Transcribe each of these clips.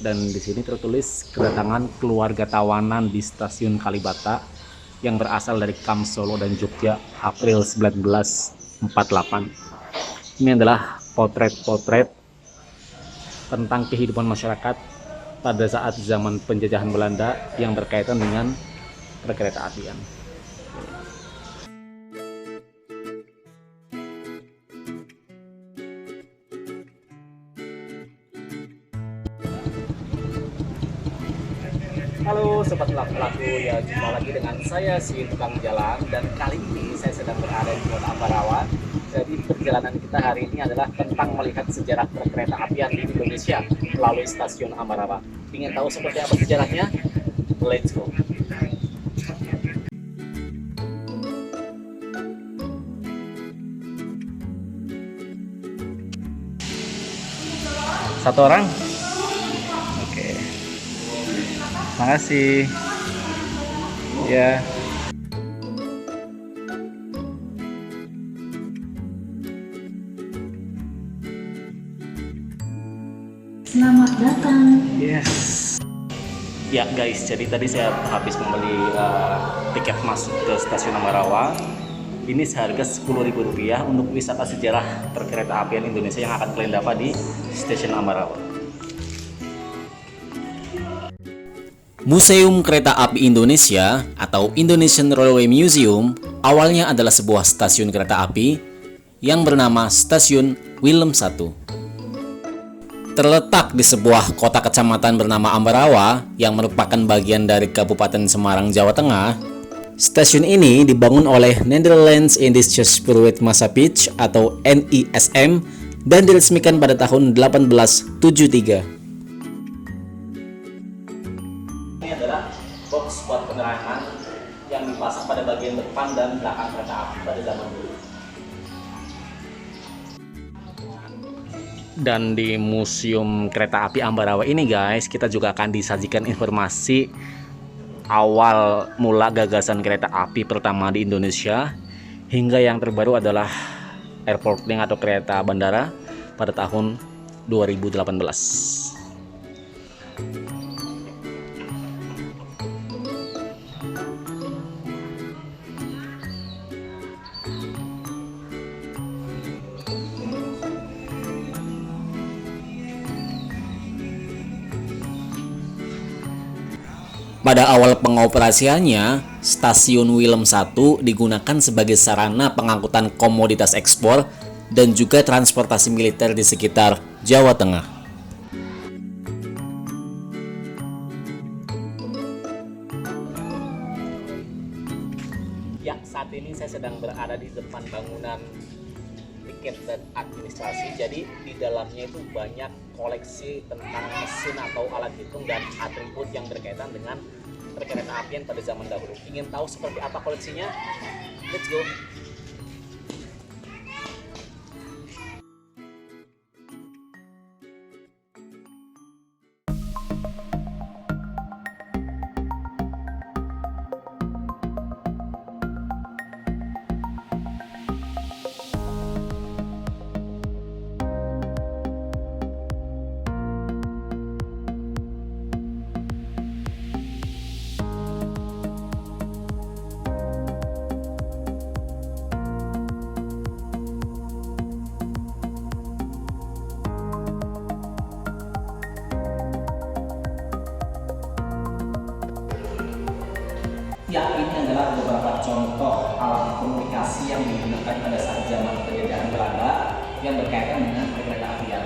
dan di sini tertulis kedatangan keluarga tawanan di stasiun Kalibata yang berasal dari Kam Solo dan Jogja April 1948. Ini adalah potret-potret tentang kehidupan masyarakat pada saat zaman penjajahan Belanda yang berkaitan dengan perkereta apian. Halo sobat pelaku, ya jumpa lagi dengan saya si tukang jalan, dan kali ini saya sedang berada di kota Ambarawa. Jadi perjalanan kita hari ini adalah tentang melihat sejarah perkereta apian di Indonesia melalui stasiun Ambarawa. Ingin tahu seperti apa sejarahnya? Let's go. Satu orang? Oke. Makasih. Ya. Selamat datang. Yes. Ya guys, jadi tadi saya habis membeli tiket masuk ke stasiun Ambarawa. Ini seharga Rp10.000 untuk wisata sejarah perkereta apian Indonesia yang akan kalian dapat di stasiun Ambarawa. Museum Kereta Api Indonesia atau Indonesian Railway Museum awalnya adalah sebuah stasiun kereta api yang bernama Stasiun Willem I. Terletak di sebuah kota kecamatan bernama Ambarawa yang merupakan bagian dari Kabupaten Semarang, Jawa Tengah. Stasiun ini dibangun oleh Nederlands Indische Spoorwegmaatschappij atau NISM dan diresmikan pada tahun 1873. Ini adalah box buat penerangan yang dipasang pada bagian depan dan belakang kereta api pada zaman dulu. Dan di Museum Kereta Api Ambarawa ini guys, kita juga akan disajikan informasi awal mula gagasan kereta api pertama di Indonesia hingga yang terbaru adalah airport link atau kereta bandara pada tahun 2018. Pada awal pengoperasiannya, Stasiun Willem I digunakan sebagai sarana pengangkutan komoditas ekspor dan juga transportasi militer di sekitar Jawa Tengah. Ya, saat ini saya sedang berada di depan bangunan tiket dan administrasi. Jadi di dalamnya itu banyak koleksi tentang mesin atau alat hitung dan atribut yang berkaitan dengan perkereta apian pada zaman dahulu. Ingin tahu seperti apa koleksinya? Let's go. Ya, ini adalah beberapa contoh alat komunikasi yang digunakan pada saat zaman penjajahan Belanda yang berkaitan dengan perkereta apian.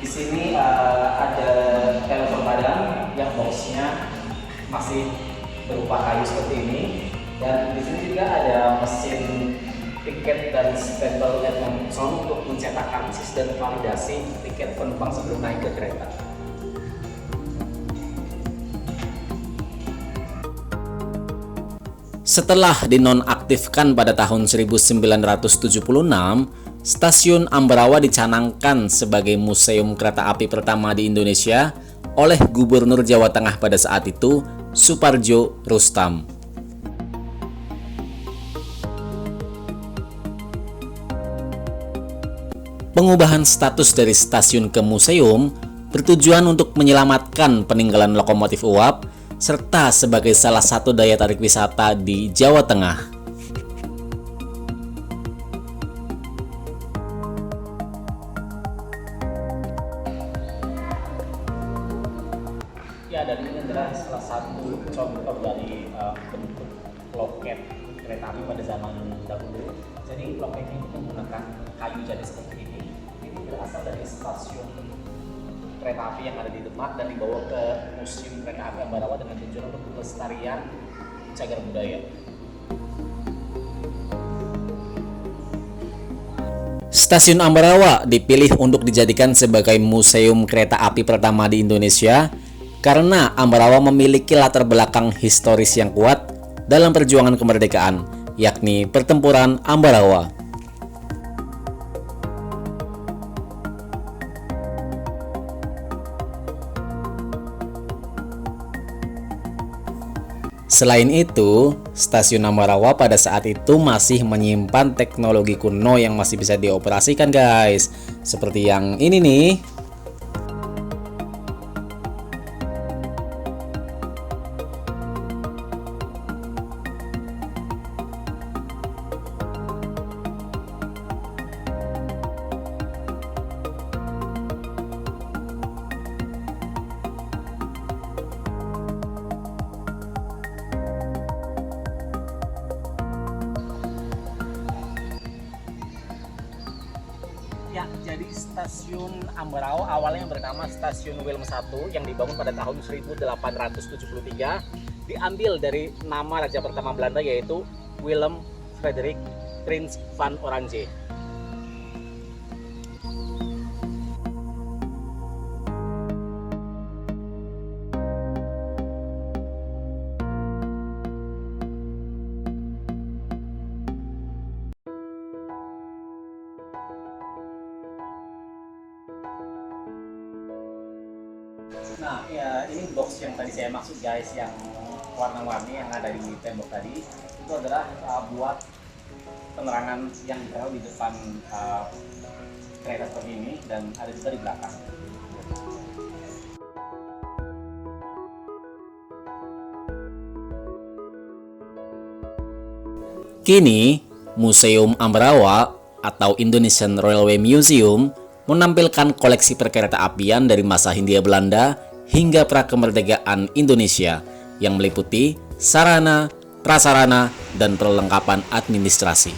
Di sini ada telepon padam yang boxnya masih berupa kayu seperti ini, dan di sini juga ada mesin tiket dan stempel Edmondson untuk mencetak karcis dan validasi tiket penumpang sebelum naik ke kereta. Setelah dinonaktifkan pada tahun 1976, Stasiun Ambarawa dicanangkan sebagai museum kereta api pertama di Indonesia oleh Gubernur Jawa Tengah pada saat itu, Supardjo Rustam. Pengubahan status dari stasiun ke museum bertujuan untuk menyelamatkan peninggalan lokomotif uap serta sebagai salah satu daya tarik wisata di Jawa Tengah. Ya, dan ini adalah salah satu contoh dari bentuk loket kereta api pada zaman dahulu. Jadi loketnya itu menggunakan kayu jati seperti ini. Ini berasal dari stasiun kereta api yang ada di Demak dan dibawa ke Museum Kereta Api Ambarawa dengan tujuan untuk pelestarian cagar budaya. Stasiun Ambarawa dipilih untuk dijadikan sebagai museum kereta api pertama di Indonesia karena Ambarawa memiliki latar belakang historis yang kuat dalam perjuangan kemerdekaan, yakni pertempuran Ambarawa. Selain itu, stasiun Ambarawa pada saat itu masih menyimpan teknologi kuno yang masih bisa dioperasikan guys. Seperti yang ini nih. Ya, jadi stasiun Ambarawa awalnya bernama Stasiun Wilm 1 yang dibangun pada tahun 1873, diambil dari nama raja pertama Belanda yaitu Willem Frederik Prins van Oranje. Nah, ya ini box yang tadi saya maksud guys, yang warna-warni yang ada di tembok tadi, itu adalah buat penerangan yang ditaruh di depan kereta seperti ini dan ada juga di belakang. Kini, Museum Ambarawa atau Indonesian Railway Museum menampilkan koleksi perkereta apian dari masa Hindia Belanda hingga prakemerdekaan Indonesia yang meliputi sarana, prasarana, dan perlengkapan administrasi.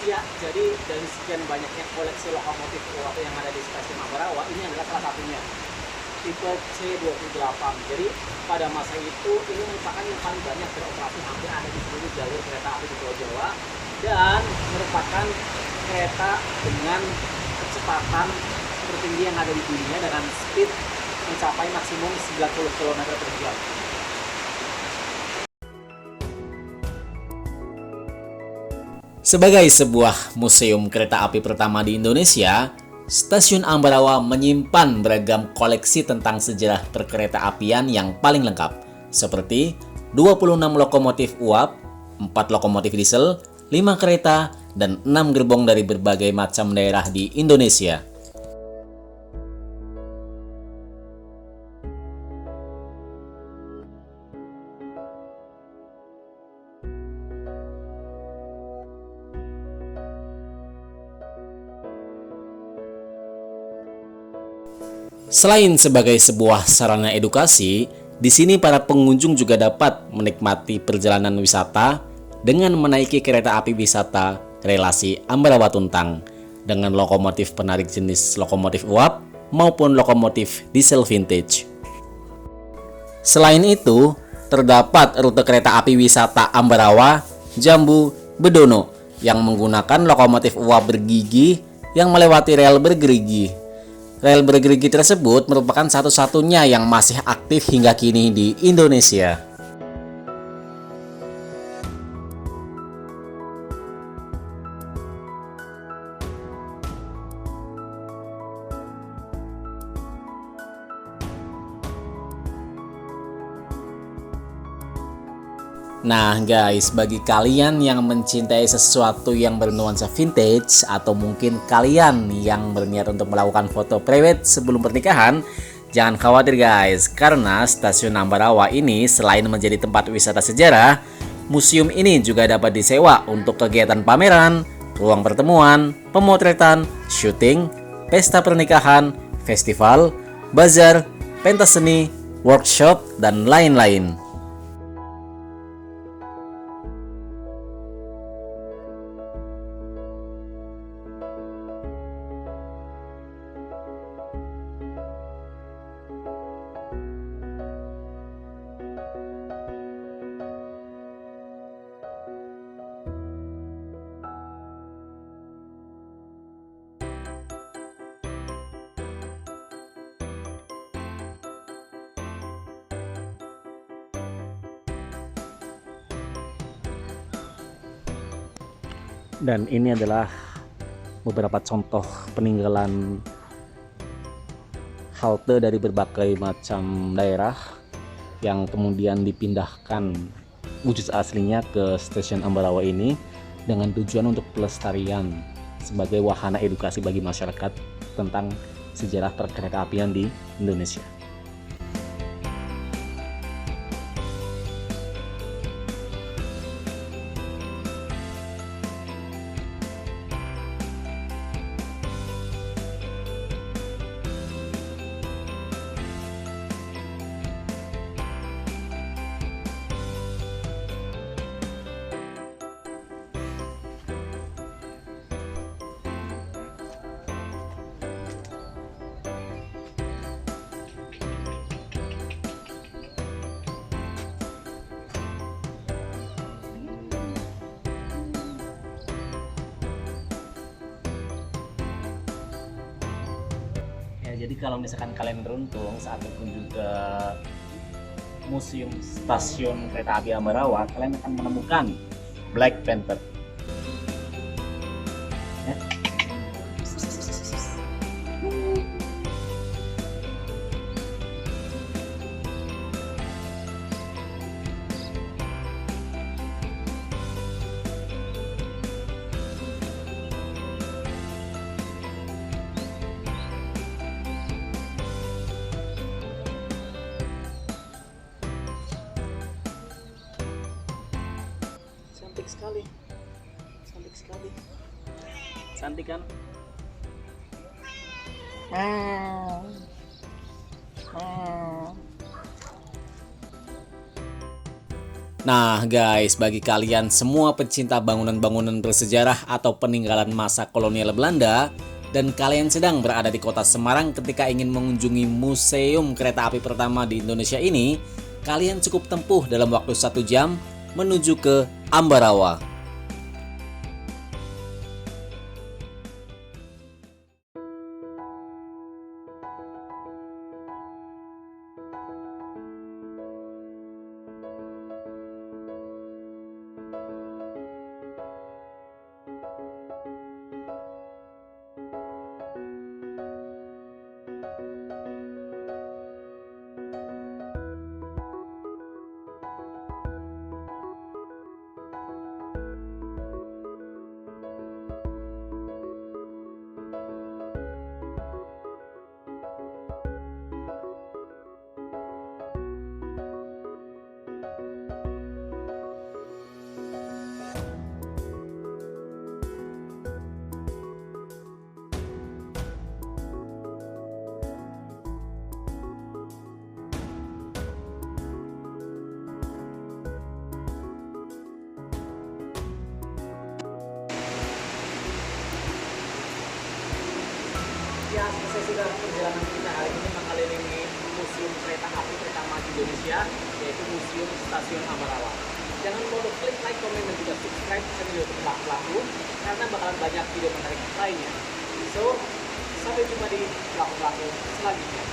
Ya, jadi dari sekian banyaknya koleksi lokomotif uap yang ada di stasiun Ambarawa, ini adalah salah satunya, tipe C28. Jadi pada masa itu ini merupakan yang paling banyak beroperasi, hampir ada di seluruh jalur kereta api di Pulau Jawa, dan merupakan kereta dengan kecepatan tertinggi yang ada di dunia dengan speed mencapai maksimum 90 km per jam. Sebagai sebuah museum kereta api pertama di Indonesia, Stasiun Ambarawa menyimpan beragam koleksi tentang sejarah perkereta apian yang paling lengkap, seperti 26 lokomotif uap, 4 lokomotif diesel, 5 kereta, dan 6 gerbong dari berbagai macam daerah di Indonesia. Selain sebagai sebuah sarana edukasi, di sini para pengunjung juga dapat menikmati perjalanan wisata dengan menaiki kereta api wisata relasi Ambarawa Tuntang dengan lokomotif penarik jenis lokomotif uap maupun lokomotif diesel vintage. Selain itu, terdapat rute kereta api wisata Ambarawa, Jambu, Bedono yang menggunakan lokomotif uap bergigi yang melewati rel bergerigi. Rel bergerigi tersebut merupakan satu-satunya yang masih aktif hingga kini di Indonesia. Nah guys, bagi kalian yang mencintai sesuatu yang bernuansa vintage, atau mungkin kalian yang berniat untuk melakukan foto private sebelum pernikahan, jangan khawatir guys, karena Stasiun Ambarawa ini selain menjadi tempat wisata sejarah, museum ini juga dapat disewa untuk kegiatan pameran, ruang pertemuan, pemotretan, syuting, pesta pernikahan, festival, bazar, pentas seni, workshop, dan lain-lain. Dan ini adalah beberapa contoh peninggalan halte dari berbagai macam daerah yang kemudian dipindahkan wujud aslinya ke Stasiun Ambarawa ini dengan tujuan untuk pelestarian sebagai wahana edukasi bagi masyarakat tentang sejarah perkereta-apian di Indonesia. Jadi kalau misalkan kalian beruntung saat berkunjung ke Museum Stasiun Kereta Api Ambarawa, kalian akan menemukan Black Panther. Ya. Cantik sekali, cantik sekali, cantik kan? Nah guys, bagi kalian semua pecinta bangunan-bangunan bersejarah atau peninggalan masa kolonial Belanda, dan kalian sedang berada di kota Semarang ketika ingin mengunjungi Museum Kereta Api pertama di Indonesia ini, kalian cukup tempuh dalam waktu 1 jam menuju ke Ambarawa. Ya, selesai sudah perjalanan kita hari ini mengelilingi Museum Kereta Api pertama di Indonesia, yaitu Museum Stasiun Ambarawa. Jangan lupa untuk klik like, komen, dan juga subscribe channel YouTube Mbak Pelaku, karena bakalan banyak video menarik lainnya. So, sampai jumpa di Pelaku selanjutnya.